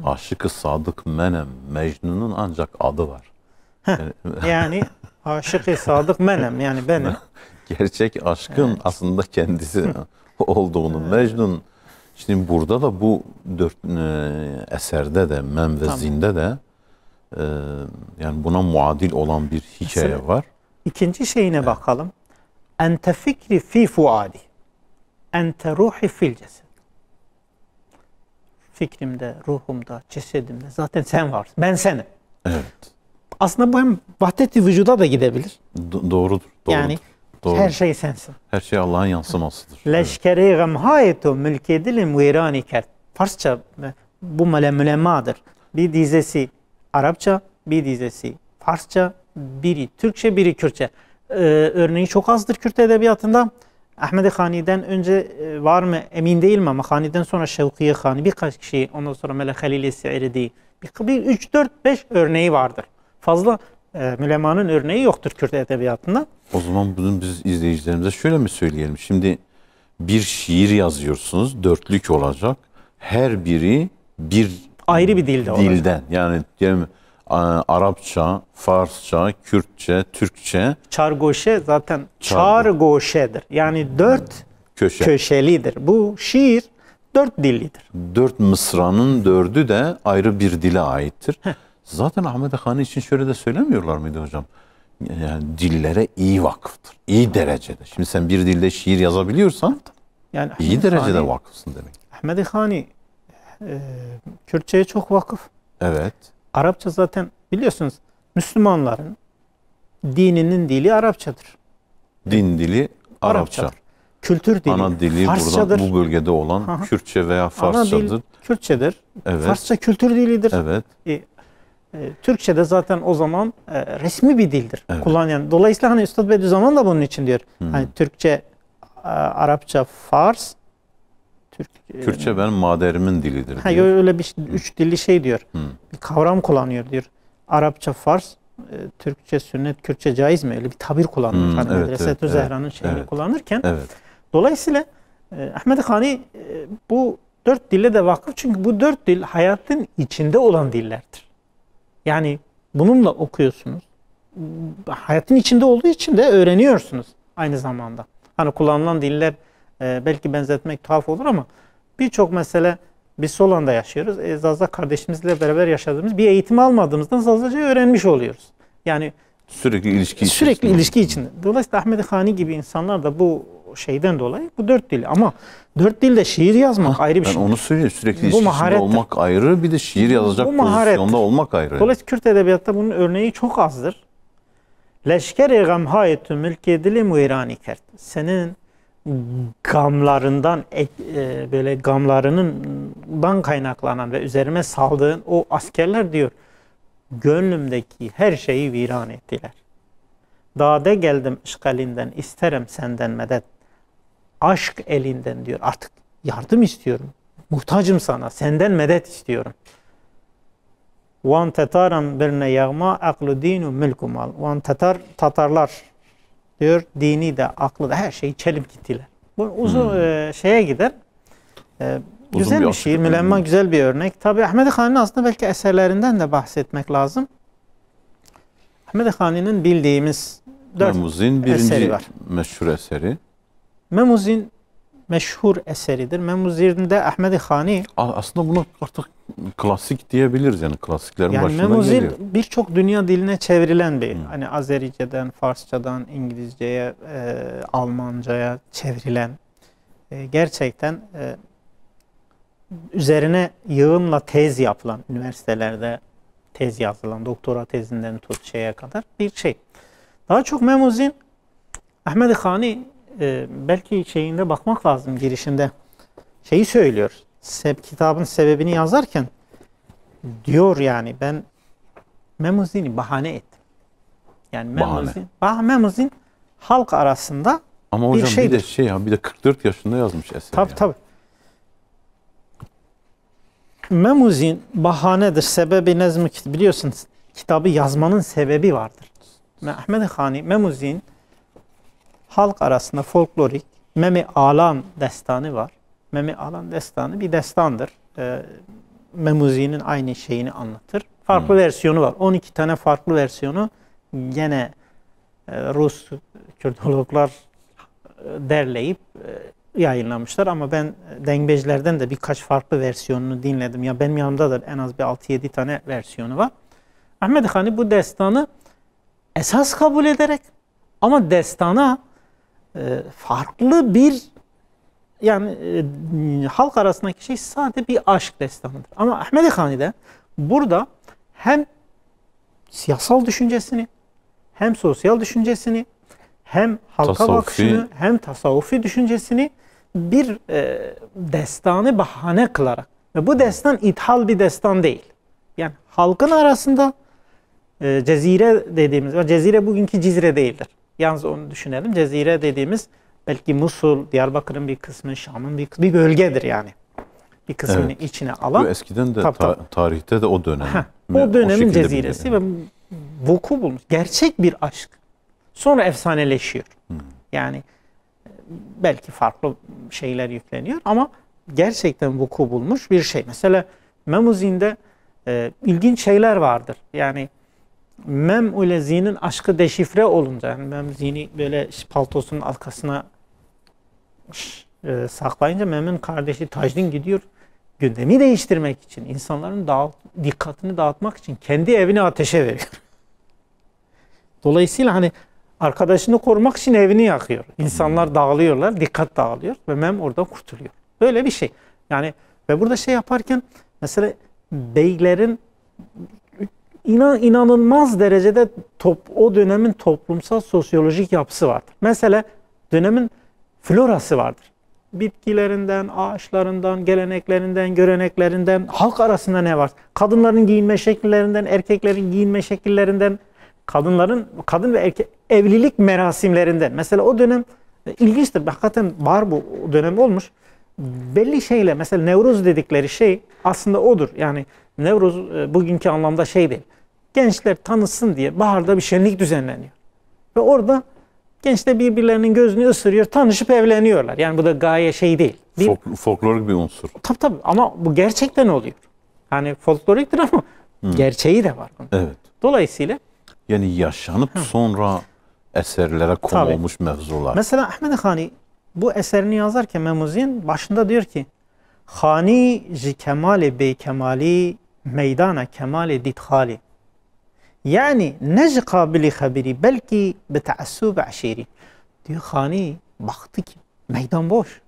Aşık-ı sadık menem, Mecnun'un ancak adı var. Yani aşık-ı sadık menem, yani benim. Gerçek aşkın aslında kendisi olduğunu Mecnun. Şimdi burada da bu dört eserde de Mem ve Zin'de de yani buna muadil olan bir hikaye mesela, var. İkinci şeyine bakalım. Ente fikri fi fuadi. Ente ruhi fil cesed. Fikrimde, ruhumda, cesedimde zaten sen varsın. Ben senim. Evet. Aslında bu hem vahdet-i vücuda da gidebilir. Doğrudur. Yani her şey sensin. Her şey Allah'ın yansımasıdır. Leşkeri gamhayetu mülkedilim virani kert. Farsça bu mülemmadır. Bir dizesi Arapça, bir dizesi Farsça, biri Türkçe, biri Kürtçe. Örneği çok azdır Kürt edebiyatında. Ahmed Hani'den önce var mı emin değilim ama Hani'den sonra Şevkiye Hani, birkaç kişi, ondan sonra Melek Halil-i Se'irdi, bir 3, 4, 5 örneği vardır. Fazla mülemmanın örneği yoktur Kürt edebiyatında. O zaman bunu biz izleyicilerimize şöyle mi söyleyelim? Şimdi bir şiir yazıyorsunuz, dörtlük olacak. Her biri bir ayrı bir dilden olacak. Yani diyelim Arapça, Farsça, Kürtçe, Türkçe. Çargoşe zaten çargoşedir. Yani 4 köşelidir. Bu şiir 4 dillidir. 4 mısranın 4'ü de ayrı bir dile aittir. Zaten Ahmed Hani için şöyle de söylemiyorlar mıydı hocam? Yani dillere iyi vakıftır. İyi derecede. Şimdi sen bir dilde şiir yazabiliyorsan yani iyi derecede vakıfsın demek. Ahmed Hani Kürtçe'ye çok vakıf. Evet. Arapça zaten biliyorsunuz Müslümanların dininin dili Arapçadır. Din dili Arapça. Kültür dili ana dili Farsçadır. Burada bu bölgede olan Kürtçe veya Farsçadır. Ana dil Kürtçedir. Evet. Farsça kültür dilidir. Evet. Türkçe de zaten o zaman resmi bir dildir. Evet. Kullanan. Dolayısıyla hani Üstad Bediüzzaman da bunun için diyor. Hani Türkçe, Arapça, Fars, Kürtçe benim maderimin dilidir diyor. Öyle bir 3 dilli şey diyor. Bir kavram kullanıyor diyor. Arapça, Fars, Türkçe, sünnet, Kürtçe caiz mi? Öyle bir tabir kullanıyor. Hani Medresetü Zehra'nın şeyini kullanırken. Evet. Dolayısıyla Ahmed Hani bu 4 dille de vakıf. Çünkü bu 4 dil hayatın içinde olan dillerdir. Yani bununla okuyorsunuz. Hayatın içinde olduğu için de öğreniyorsunuz aynı zamanda. Hani kullanılan diller belki benzetmek tuhaf olur ama birçok mesele biz Solan'da yaşıyoruz. Zazza kardeşimizle beraber yaşadığımız bir eğitim almadığımızdan Zazzaca'yı öğrenmiş oluyoruz. Yani sürekli ilişki içinde. Dolayısıyla Ahmed Hani gibi insanlar da bu şeyden dolayı bu 4 dil. Ama 4 dilde şiir yazmak ayrı bir şey. Ben onu söylüyorum. Sürekli ilişkisinde olmak ayrı, bir de şiir yazacak pozisyonda olmak ayrı. Dolayısıyla Kürt edebiyatta bunun örneği çok azdır. Leşker-i gamhayetü mülkedilim virani kert. Senin gamlarından böyle gamlarından kaynaklanan ve üzerime saldığın o askerler diyor gönlümdeki her şeyi viran ettiler. Dağda geldim işgalinden, isterim senden medet. Aşk elinden diyor. Artık yardım istiyorum. Muhtacım sana. Senden medet istiyorum. Van tetaram birne yağma aklu dinu mülku mal. Van Tatarlar diyor dini de aklı da her şeyi çelip gittiler. Bu uzun şeye gider. Güzel bir şiir, mülemma güzel bir örnek. Tabi Ahmed Hani'nin aslında belki eserlerinden de bahsetmek lazım. Ahmed Hani'nin bildiğimiz 4 Memuzin birinci meşhur eseri. Memuzin meşhur eseridir. Memuzir'de Ahmed Hani aslında buna artık klasik diyebiliriz, yani klasiklerin yani başına Memuzir geliyor. birçok dünya diline çevrilen bir hani Azerice'den, Farsçadan, İngilizce'ye, Almanca'ya çevrilen gerçekten üzerine yığınla tez yapılan, üniversitelerde tez yazılan, doktora tezinden tut şeye kadar bir şey. Daha çok Memuzin, Ahmed Hani belki şeyinde bakmak lazım, girişinde şeyi söylüyor. Kitabın sebebini yazarken diyor yani ben Memuzin'i bahane ettim. Yani Memuzin halk arasında ama hocam bir de 44 yaşında yazmış eser. Tabii tabii. Memuzin bahanedir. Sebebi nezmi biliyorsunuz kitabı yazmanın sebebi vardır. Ahmed Hani Memuzin halk arasında folklorik Memi Alan destanı var. Memi Alan destanı bir destandır. Memuzi'nin aynı şeyini anlatır. Farklı versiyonu var. 12 tane farklı versiyonu gene Rus Kürtologlar derleyip yayınlamışlar ama ben Dengbejlerden de birkaç farklı versiyonunu dinledim. Ya benim yanımda da en az bir 6-7 tane versiyonu var. Ahmed Hani bu destanı esas kabul ederek ama destana farklı bir yani halk arasındaki şey sadece bir aşk destanıdır. Ama Ahmed Hani de burada hem siyasal düşüncesini hem sosyal düşüncesini hem halka bakışını hem tasavvufi düşüncesini bir destanı bahane kılarak ve bu destan ithal bir destan değil. Yani halkın arasında Cezire dediğimiz, Cezire bugünkü Cizre değildir. Yalnız onu düşünelim. Cezire dediğimiz belki Musul, Diyarbakır'ın bir kısmı, Şam'ın bir bölgedir yani. Bir kısmını içine alan. Bu eskiden de tarihte de o dönem. O dönemin ceziresi ve vuku bulmuş. Gerçek bir aşk. Sonra efsaneleşiyor. Yani belki farklı şeyler yükleniyor ama gerçekten vuku bulmuş bir şey. Mesela Memuzin'de ilginç şeyler vardır. Yani Mem'ulezi'nin aşkı deşifre olunca, yani Mem'zini böyle paltosunun arkasına saklayınca Mem'in kardeşi Tajdin gidiyor gündemi değiştirmek için, insanların dikkatini dağıtmak için kendi evini ateşe veriyor. Dolayısıyla hani arkadaşını korumak için evini yakıyor. İnsanlar dağılıyorlar, dikkat dağılıyor ve Mem orada kurtuluyor. Böyle bir şey. Yani ve burada şey yaparken mesela beylerin inanılmaz derecede o dönemin toplumsal sosyolojik yapısı vardır. Mesela dönemin florası vardır. Bitkilerinden, ağaçlarından, geleneklerinden, göreneklerinden, halk arasında ne var? Kadınların giyinme şekillerinden, erkeklerin giyinme şekillerinden, kadın ve erkek evlilik merasimlerinden. Mesela o dönem ilginçtir. Hakikaten var bu dönem olmuş. Belli şeyle mesela Nevruz dedikleri şey aslında odur. Yani Nevruz bugünkü anlamda şey değil. Gençler tanısın diye baharda bir şenlik düzenleniyor. Ve orada gençler birbirlerinin gözünü ısırıyor, tanışıp evleniyorlar. Yani bu da gaye şey değil. Folklorik bir unsur. Tabii ama bu gerçekten oluyor. Yani folkloriktir ama gerçeği de var. Evet. Dolayısıyla yani yaşanıp sonra eserlere konu olmuş mevzular. Mesela Ahmed Hani bu eserini yazarken Memuzin başında diyor ki Hani ji kemali bey kemali meydana kemali didhali. Yani ne ji kabili habiri belki be taassub aşiri. Diyor Hani baktı ki meydan boş.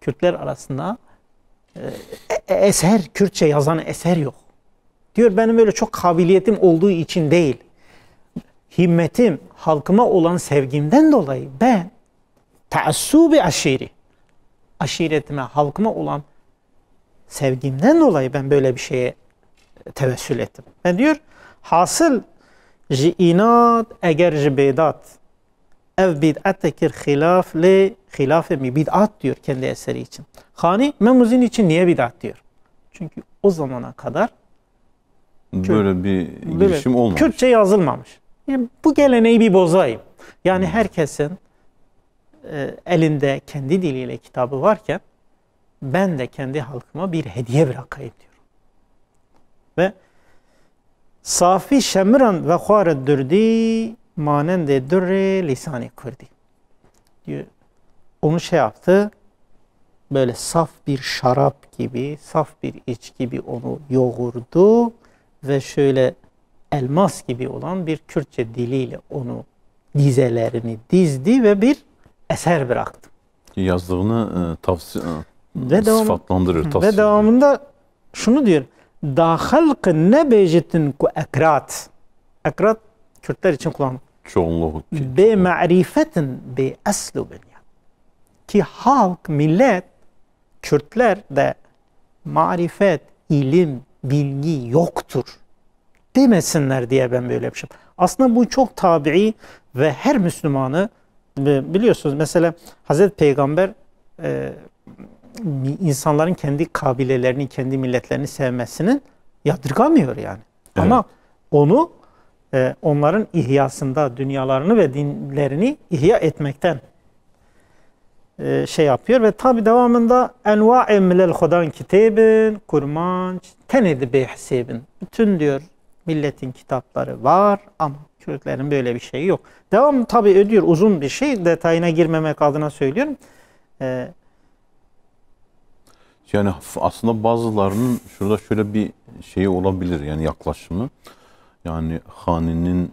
Kürtler arasında eser, Kürtçe yazan eser yok. Diyor benim öyle çok kabiliyetim olduğu için değil. Himmetim, halkıma olan sevgimden dolayı ben taassubi aşiri, aşiretime, halkıma olan sevgimden dolayı ben böyle bir şeye tevessül ettim. Ben diyor hasıl ji inat eğer ji bedat ev bid'atekir hilaf le hilafe mi bid'at diyor kendi eseri için. Hani Memuzin için niye bid'at diyor? Çünkü o zamana kadar Böyle bir girişim olmamış. Kürtçe yazılmamış. Yani bu geleneği bir bozayım. Yani herkesin elinde kendi diliyle kitabı varken ben de kendi halkıma bir hediye bırakayım diyorum. Ve Safi şemiran ve xwaret dürdi manende dürre lisani kurdi diyor. Onu şey yaptı, böyle saf bir şarap gibi, saf bir iç gibi onu yoğurdu ve şöyle elmas gibi olan bir Kürtçe diliyle onu dizelerini dizdi ve bir eser bıraktı. Yazdığını Ve sıfatlandırıyor. Ve devamında şunu diyor. Da halkı ne becetin ku ekrat. Ekrat Kürtler için kullanılır. Çoğunluğu. Be ma'rifetin be eslubin. Ki halk, millet, Kürtler de marifet, ilim, bilgi yoktur demesinler diye ben böyle yapmışım. Aslında bu çok tabii ve her Müslümanı biliyorsunuz mesela Hazreti Peygamber insanların kendi kabilelerini, kendi milletlerini sevmesinin yadırgamıyor yani. Evet. Ama onu onların ihyasında dünyalarını ve dinlerini ihya etmekten şey yapıyor ve tabi devamında enva'i milel hudan kitabın kurmanç tenedi behsebin. Bütün diyor milletin kitapları var ama Kürtlerin böyle bir şeyi yok. Devam tabi ödüyor uzun bir şey, detayına girmemek adına söylüyorum. Yani aslında bazılarının şurada şöyle bir şeyi olabilir yani yaklaşımı. Yani Hani'nin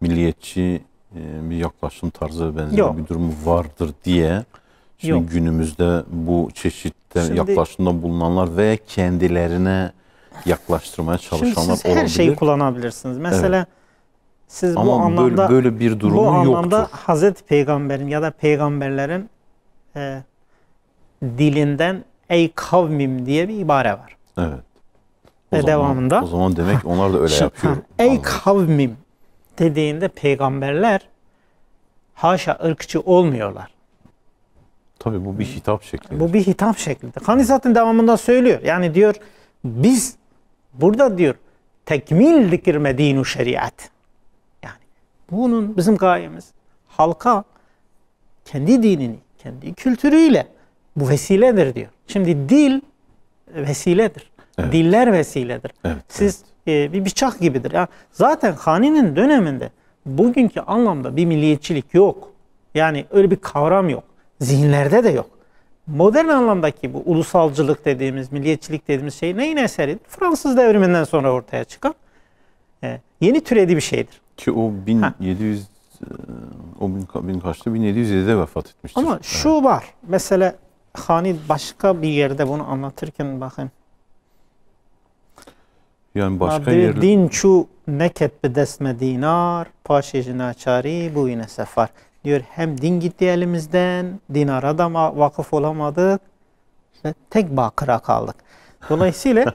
milliyetçi bir yaklaşım tarzı benzeri bir durumu vardır diye şimdi günümüzde bu çeşitte yaklaşımda bulunanlar ve kendilerine yaklaştırmaya çalışanlar siz her olabilir. şeyi kullanabilirsiniz. Mesela evet. Siz ama bu anlamda böyle bir durumu yoktur. Bu anlamda Hazreti Peygamber'in ya da peygamberlerin dilinden ey kavmim diye bir ibare var. Evet. Ve devamında o zaman demek onlar da öyle yapıyor. Ey kavmim dediğinde peygamberler haşa ırkçı olmuyorlar. Tabii bu bir hitap şeklidir. Bu bir hitap şeklidir. Hani zaten devamında söylüyor. Yani diyor biz burada diyor tekmil dikirme dinu şeriat. Yani bunun bizim gayemiz halka kendi dinini, kendi kültürüyle bu vesiledir diyor. Şimdi dil vesiledir. Evet. Diller vesiledir. Evet, siz bir bıçak gibidir. Yani zaten Hani'nin döneminde bugünkü anlamda bir milliyetçilik yok. Yani öyle bir kavram yok. Zihinlerde de yok. Modern anlamdaki bu ulusalcılık dediğimiz, milliyetçilik dediğimiz şey neyin eseridir? Fransız devriminden sonra ortaya çıkan yeni türedi bir şeydir. Ki o 1700 bin kaçtı? 1707'de vefat etmiştir. Ama şu var. Mesela Hani başka bir yerde bunu anlatırken bakın. Yani başka yerde din çu neket be desme dinar paşe naçari bu yine sefer. Diyor hem din gitti elimizden, dinara da vakıf olamadık ve tek bakıra kaldık. Dolayısıyla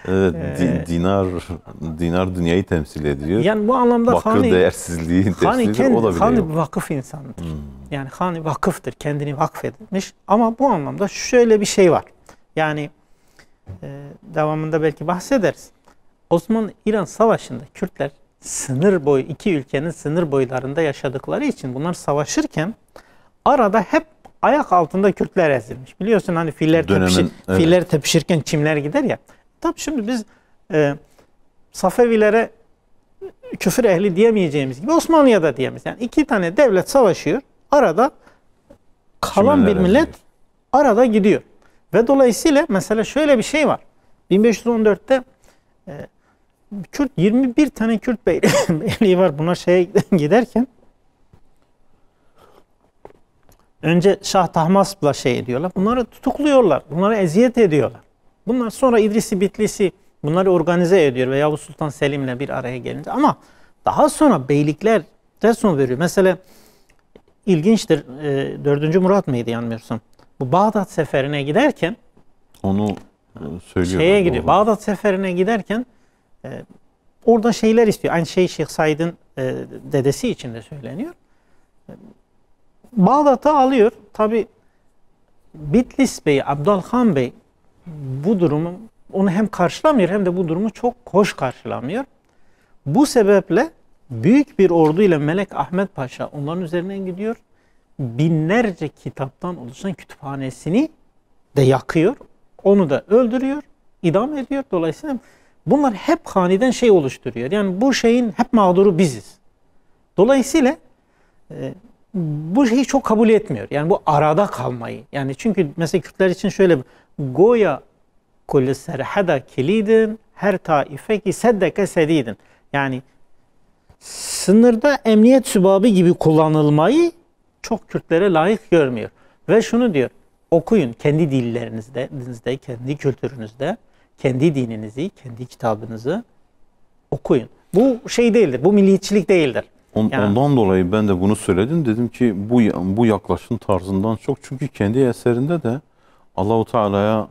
evet, dinar dünyayı temsil ediyor. Yani bu anlamda bakır değersizliği temsil ediyor. O da bile Hani yok. bir vakıf insanıdır. Yani Hani vakıftır, kendini vakfedilmiş. Ama bu anlamda şöyle bir şey var. Yani devamında belki bahsederiz. Osmanlı-İran Savaşı'nda Kürtler sınır boyu, iki ülkenin sınır boylarında yaşadıkları için bunlar savaşırken arada hep ayak altında Kürtler ezilmiş. Biliyorsun hani filler tepişirken çimler gider ya. Tabii şimdi biz Safevilere küfür ehli diyemeyeceğimiz gibi Osmanlı'ya da diyemeyiz. Yani iki tane devlet savaşıyor. Arada kalan bir millet arada gidiyor. Ve dolayısıyla mesela şöyle bir şey var. 1514'te Kürt 21 tane Kürt beyliği var. Bunlar şeye giderken önce Şah Tahmasp'la şey ediyorlar. Bunları tutukluyorlar. Bunları eziyet ediyorlar. Bunlar sonra İdrisi Bitlisi bunları organize ediyor ve Yavuz Sultan Selim'le bir araya gelince. Ama daha sonra beylikler de son veriyor. Mesela ilginçtir. 4. Murat mıydı yanmıyorsam? Bu Bağdat seferine giderken onu söylüyor. Şeye gidiyor. Bağdat seferine giderken orada şeyler istiyor. Aynı şey Şeyh Said'in dedesi için de söyleniyor. Bağdat'ı alıyor. Tabi Bitlis Bey, Abdalhan Bey bu durumu onu hem karşılamıyor hem de bu durumu çok hoş karşılamıyor. Bu sebeple büyük bir orduyla Melek Ahmet Paşa onların üzerinden gidiyor. Binlerce kitaptan oluşan kütüphanesini de yakıyor. Onu da öldürüyor, idam ediyor. Dolayısıyla bunlar hep haniden şey oluşturuyor. Yani bu şeyin hep mağduru biziz. Dolayısıyla bu şeyi çok kabul etmiyor. Yani bu arada kalmayı. Yani çünkü mesela Kürtler için şöyle goya kulli serhada kilidin her taife ki seddeke sedidin. Yani sınırda emniyet sübabı gibi kullanılmayı çok Kürtlere layık görmüyor. Ve şunu diyor, okuyun kendi dillerinizde, kendi kültürünüzde, kendi dininizi, kendi kitabınızı okuyun. Bu şey değildir, bu milliyetçilik değildir. Ondan dolayı ben de bunu söyledim. Dedim ki bu yaklaşım tarzından çok, çünkü kendi eserinde de Allahu Teala'ya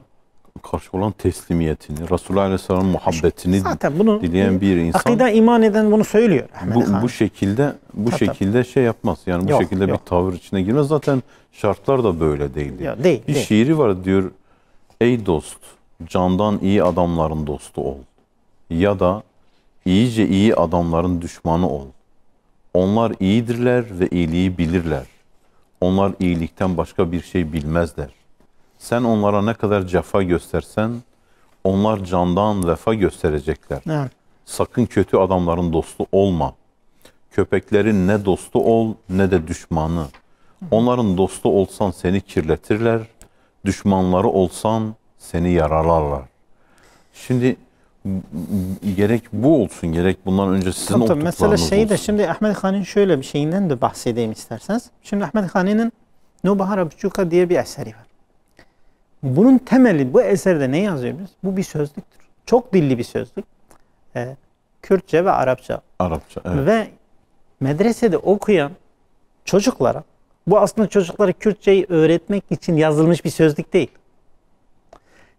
karşı olan teslimiyetini, Resulullah Aleyhisselam'ın muhabbetini bunu dileyen bir insan. Akide iman eden bunu söylüyor. Bu şekilde şey yapmaz. Yani bu şekilde bir tavır içine girmez. Zaten şartlar da böyle değildi. Bir şiiri var, diyor: ey dost, candan iyi adamların dostu ol. Ya da iyice iyi adamların düşmanı ol. Onlar iyidirler ve iyiliği bilirler. Onlar iyilikten başka bir şey bilmezler. Sen onlara ne kadar cefa göstersen, onlar candan vefa gösterecekler. Evet. Sakın kötü adamların dostu olma. Köpeklerin ne dostu ol ne de düşmanı. Onların dostu olsan seni kirletirler. Düşmanları olsan seni yaralarlar. Şimdi gerek bu olsun, gerek bundan önce sizin olduklarınız mesela şeyi olsun. de şimdi Ahmed Hani'nin şöyle bir şeyinden de bahsedeyim isterseniz. Şimdi Ahmed Hani'nin Nubahara Buçuka diye bir eseri var. Bunun temeli, bu eserde ne yazıyoruz? Bu bir sözlüktür. Çok dilli bir sözlük. Kürtçe ve Arapça. Evet. Ve medresede okuyan çocuklara, bu aslında çocuklara Kürtçeyi öğretmek için yazılmış bir sözlük değil.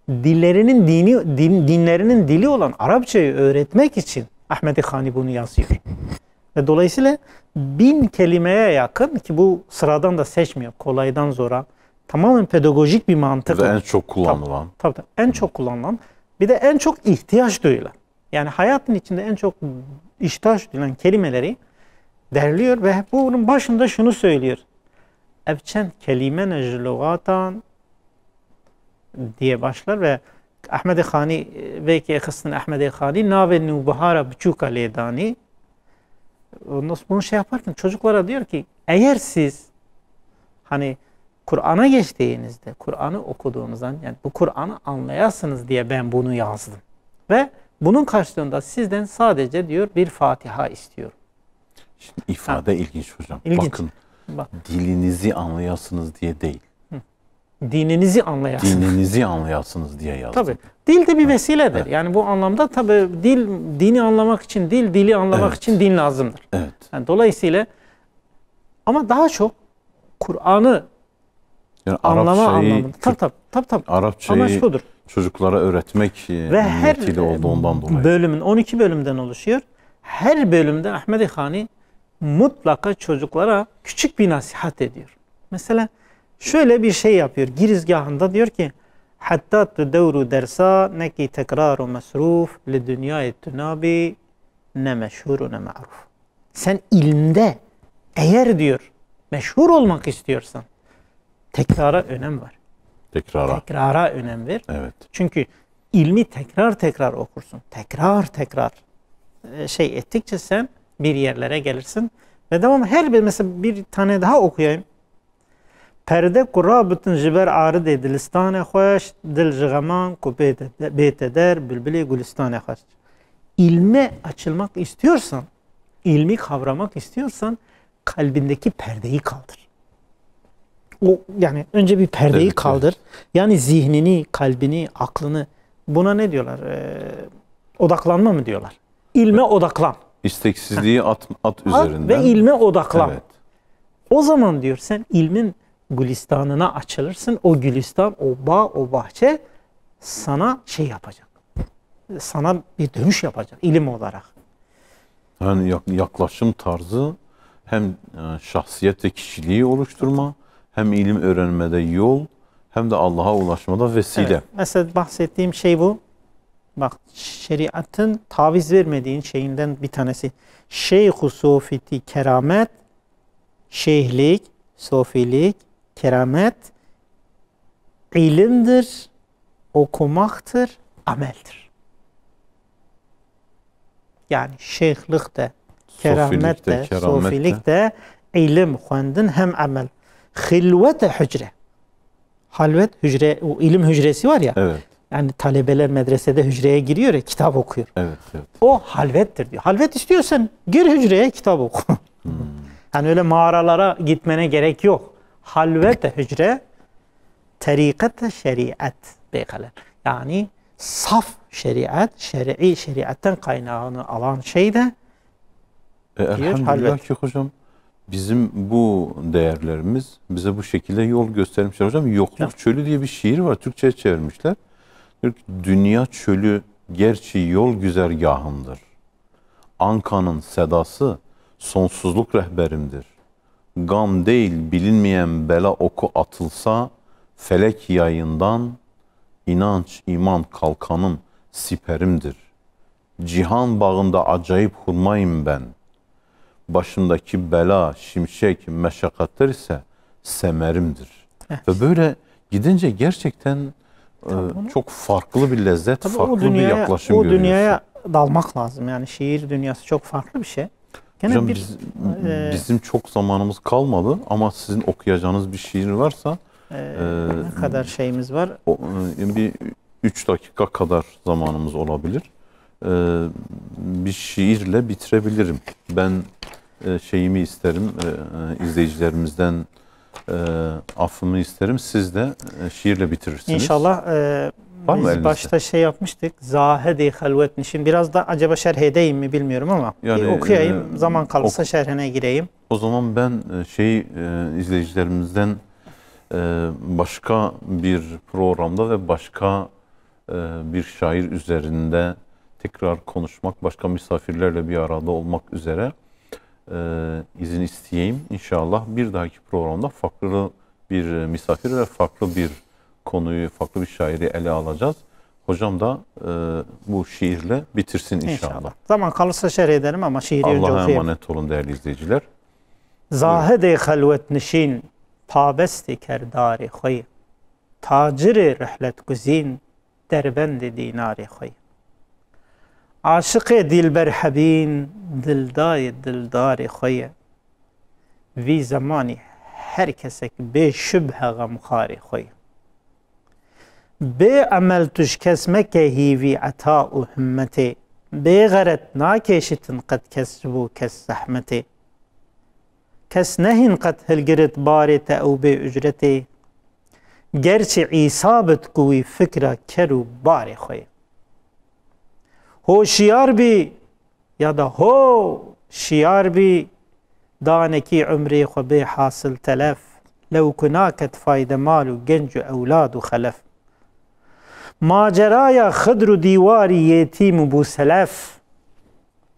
Dinlerinin dili olan Arapçayı öğretmek için Ahmed Hani bunu yazıyor. Ve dolayısıyla 1000 kelimeye yakın, ki bu sıradan da seçmiyor, kolaydan zora, tamamen pedagojik bir mantık. Ve en çok kullanılan. Tabii, en çok kullanılan, bir de en çok ihtiyaç duyulan. Yani hayatın içinde en çok ihtiyaç duyulan kelimeleri derliyor ve bunun başında şunu söylüyor: evçen kelime neclugatan diye başlar ve Ahmed Hani ve ki kısmın Ahmed Hani nave nubahara buçuka ledani. Bunu şey yaparken çocuklara diyor ki, eğer siz hani Kur'an'a geçtiğinizde, Kur'an'ı okuduğunuzdan, yani bu Kur'an'ı anlayasınız diye ben bunu yazdım. Ve bunun karşılığında sizden sadece diyor bir Fatiha istiyorum. Şimdi ifade ilginç hocam. İlginç. Bakın, dilinizi anlayasınız diye değil. Dininizi anlayasınız. Dininizi anlayasınız diye yazdım. Tabii. Dil de bir vesiledir. Evet. Yani bu anlamda tabii dini anlamak için dili anlamak için din lazımdır. Evet. Yani dolayısıyla ama daha çok Kur'an'ı yani anlama anlamında. Tabii. Arapçayı çocuklara öğretmek niyetiyle olduğundan dolayı. Bölümün 12 bölümden oluşuyor. Her bölümde Ahmed Hani mutlaka çocuklara küçük bir nasihat ediyor. Mesela şöyle bir şey yapıyor. Girizgahında diyor ki: hatta tudevru dersa neki tekraru mesruf li dünyayı tunabi ne meşhur ne ma'ruf. Sen ilmde eğer diyor meşhur olmak istiyorsan tekrara önem ver. Tekrara önem ver. Evet. Çünkü ilmi tekrar okursun. Tekrar şey ettikçe sen bir yerlere gelirsin. Ve devamlı mesela bir tane daha okuyayım. Perde kurabıtın jiber arı de dilistane hoş, dil jıgaman kubete der, bülbüli gülistane hoş. İlme açılmak istiyorsan, ilmi kavramak istiyorsan kalbindeki perdeyi kaldır. Yani önce bir perdeyi kaldır. Yani zihnini, kalbini, aklını, buna ne diyorlar? Odaklanma mı diyorlar? İlme odaklan. İsteksizliği at üzerinden. Ve ilme odaklan. Evet. O zaman diyor sen ilmin gülistanına açılırsın. O gülistan, o bağ, o bahçe sana şey yapacak. Sana bir dönüş yapacak ilim olarak. Yani yaklaşım tarzı hem şahsiyet ve kişiliği oluşturma, hem ilim öğrenmede yol, hem de Allah'a ulaşmada vesile. Evet. Mesela bahsettiğim şey bu. bak şeriatın taviz vermediğin şeyinden bir tanesi. Şeyh-u sofiti keramet, şeyhlik, sofilik, keramet, ilimdir, okumaktır, ameldir. Yani şeyhlik de, keramet de, sofilik de, ilim, xwendin hem amel. Hilvet-i hücre. Halvet, hücre, o ilim hücresi var ya. Evet. Yani talebeler medresede hücreye giriyor ya, kitap okuyor. Evet, evet. O halvettir diyor. Halvet istiyorsan gir hücreye, kitap oku. Yani öyle mağaralara gitmene gerek yok. Halvet hücre, tarikat şeriat beykalar. Yani saf şeriat, şer'i şeriatten kaynağını alan şey de elhamdülillah ki hocam bizim bu değerlerimiz bize bu şekilde yol göstermişler. Hocam Yokluk Çölü diye bir şiir var. Türkçe'ye çevirmişler. Diyor ki, dünya çölü gerçi yol güzergahımdır. Ankanın sedası sonsuzluk rehberimdir. Gam değil bilinmeyen bela oku atılsa felek yayından inanç, iman kalkanım siperimdir. Cihan bağında acayip hurmayım ben. Başımdaki bela, şimşek, meşakkatler ise semerimdir. Evet. Ve böyle gidince gerçekten çok farklı bir lezzet, farklı bir yaklaşım görüyorsun. O dünyaya dalmak lazım. Yani şiir dünyası çok farklı bir şey. Gene hocam bizim çok zamanımız kalmadı ama sizin okuyacağınız bir şiir varsa ne kadar şeyimiz var? Bir 3 dakika kadar zamanımız olabilir. Bir şiirle bitirebilirim. Ben şeyimi isterim, izleyicilerimizden affımı isterim. Siz de şiirle bitirirsiniz. İnşallah. Biz başta şey yapmıştık. Zahedi halvetni. Şimdi biraz da acaba şerh edeyim mi bilmiyorum ama yani, okuyayım. Zaman kalırsa şerhine gireyim. O zaman ben izleyicilerimizden başka bir programda ve başka bir şair üzerinde tekrar konuşmak, başka misafirlerle bir arada olmak üzere izin isteyeyim. İnşallah bir dahaki programda farklı bir misafir ve farklı bir konuyu, farklı bir şairi ele alacağız. Hocam da bu şiirle bitirsin inşallah. Zaman kalırsa şerh ederim ama şiiri önce okuyayım. Allah'a emanet olun değerli izleyiciler. Zahid-i halvet nişin, pabest-i kerdar-ı khoy, tacir-i rihlet guzin, derbend-i dinar-ı khoy. Aşık-ı dilber habin, dildar-ı dildar-ı khoy, vi zamani her kesek be şübhe gamkhar-ı khoy. Be amel tuş kesmeke hivi ata-u himmeti, be garet nakeşitin kad kesbu kes zahmeti. Kes nehin kad hilgirit bari te'ube ücreti, gerçi isabet kuvi fikra keru bari khoy. Hoşiyar bi ya da ho şiyar bi daneki ömri xwe bê hasıl telef, lew kunaket fayde malu gencu evladu xelef. Maceraya xıdru divari yetimu bu selef,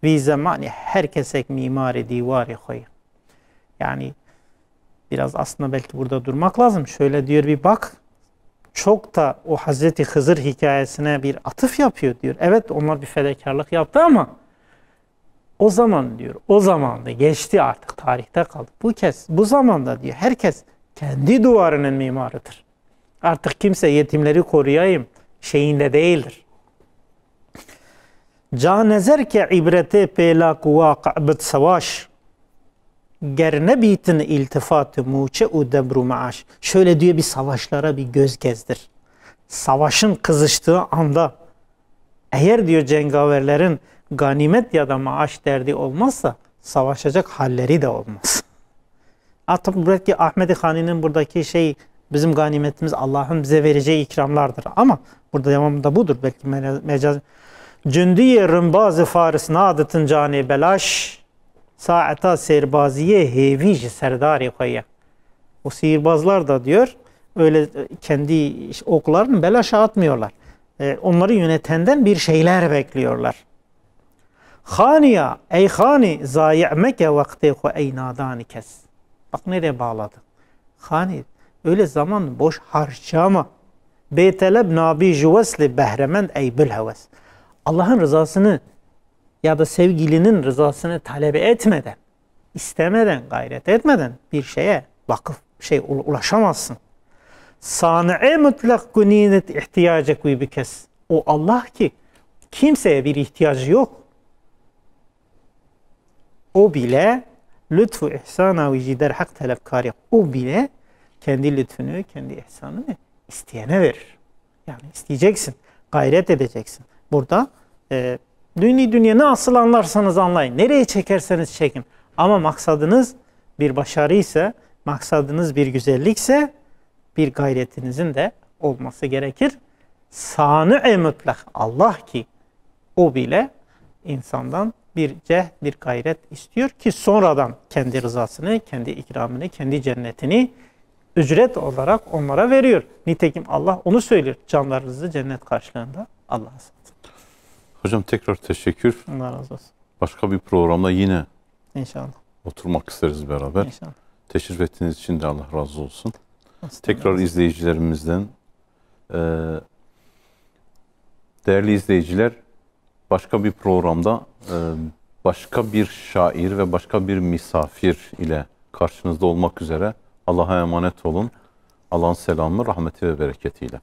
vi zamani herkesek mimari divari xoy. Yani biraz aslında belki burada durmak lazım. Şöyle diyor bir bak. Çok da o Hazreti Hızır hikayesine bir atıf yapıyor diyor. Evet onlar bir fedakarlık yaptı ama o zaman diyor, o zamanda geçti artık tarihte kaldı. Bu zamanda diyor herkes kendi duvarının mimarıdır. Artık kimse yetimleri koruyayım şeyinde değildir. Canezer ke ibrete pelak vaka bit savaş, ger nebitin iltifatı muçe u demru maaş. Şöyle diyor bir savaşlara bir göz gezdir. Savaşın kızıştığı anda eğer diyor cengaverlerin ganimet ya da maaş derdi olmazsa savaşacak halleri de olmaz. Artık buradaki Ahmedi Hani'nin buradaki şey bizim ganimetimiz Allah'ın bize vereceği ikramlardır. Ama burada devamında budur belki mecaz. Cündiye rımbazı faris nadıtın cani belaş, saata serbaziye hevici serdari koyya. O sihirbazlar da diyor öyle kendi oklarını belaşa atmıyorlar. Onları yönetenden bir şeyler bekliyorlar. Haniya ey hani zayi'meke vakti ko ey nadani kes. Bak nereye bağladı. Hani öyle zaman boş harcama. Beteleb nabi juvesli behremend ey bilheves. Allah'ın rızasını ya da sevgilinin rızasını talep etmeden, istemeden, gayret etmeden bir şeye ulaşamazsın. Sani'e mutlak güninet ihtiyacı kuy bir kez. O Allah ki kimseye bir ihtiyacı yok. O bile lütfu ihsana ve cider hak talepkari. O bile kendi lütfunu, kendi ihsanını isteyene verir. Yani isteyeceksin, gayret edeceksin. Burada dünya nasıl anlarsanız anlayın. Nereye çekerseniz çekin. Ama maksadınız bir başarı ise, maksadınız bir güzellikse bir gayretinizin de olması gerekir. Sani-i mutlak Allah ki o bile insandan bir cehd, bir gayret istiyor ki sonradan kendi rızasını, kendi ikramını, kendi cennetini ücret olarak onlara veriyor. Nitekim Allah onu söylüyor. Canlarınızı cennet karşılığında Allah'a satın. Hocam tekrar teşekkür. Allah razı olsun. Başka bir programda yine İnşallah. oturmak isteriz beraber. İnşallah. Teşrif ettiğiniz için de Allah razı olsun. Aslında Tekrar razı izleyicilerimizden değerli izleyiciler, başka bir programda başka bir şair ve başka bir misafir ile karşınızda olmak üzere Allah'a emanet olun. Allah'ın selamı, rahmeti ve bereketiyle.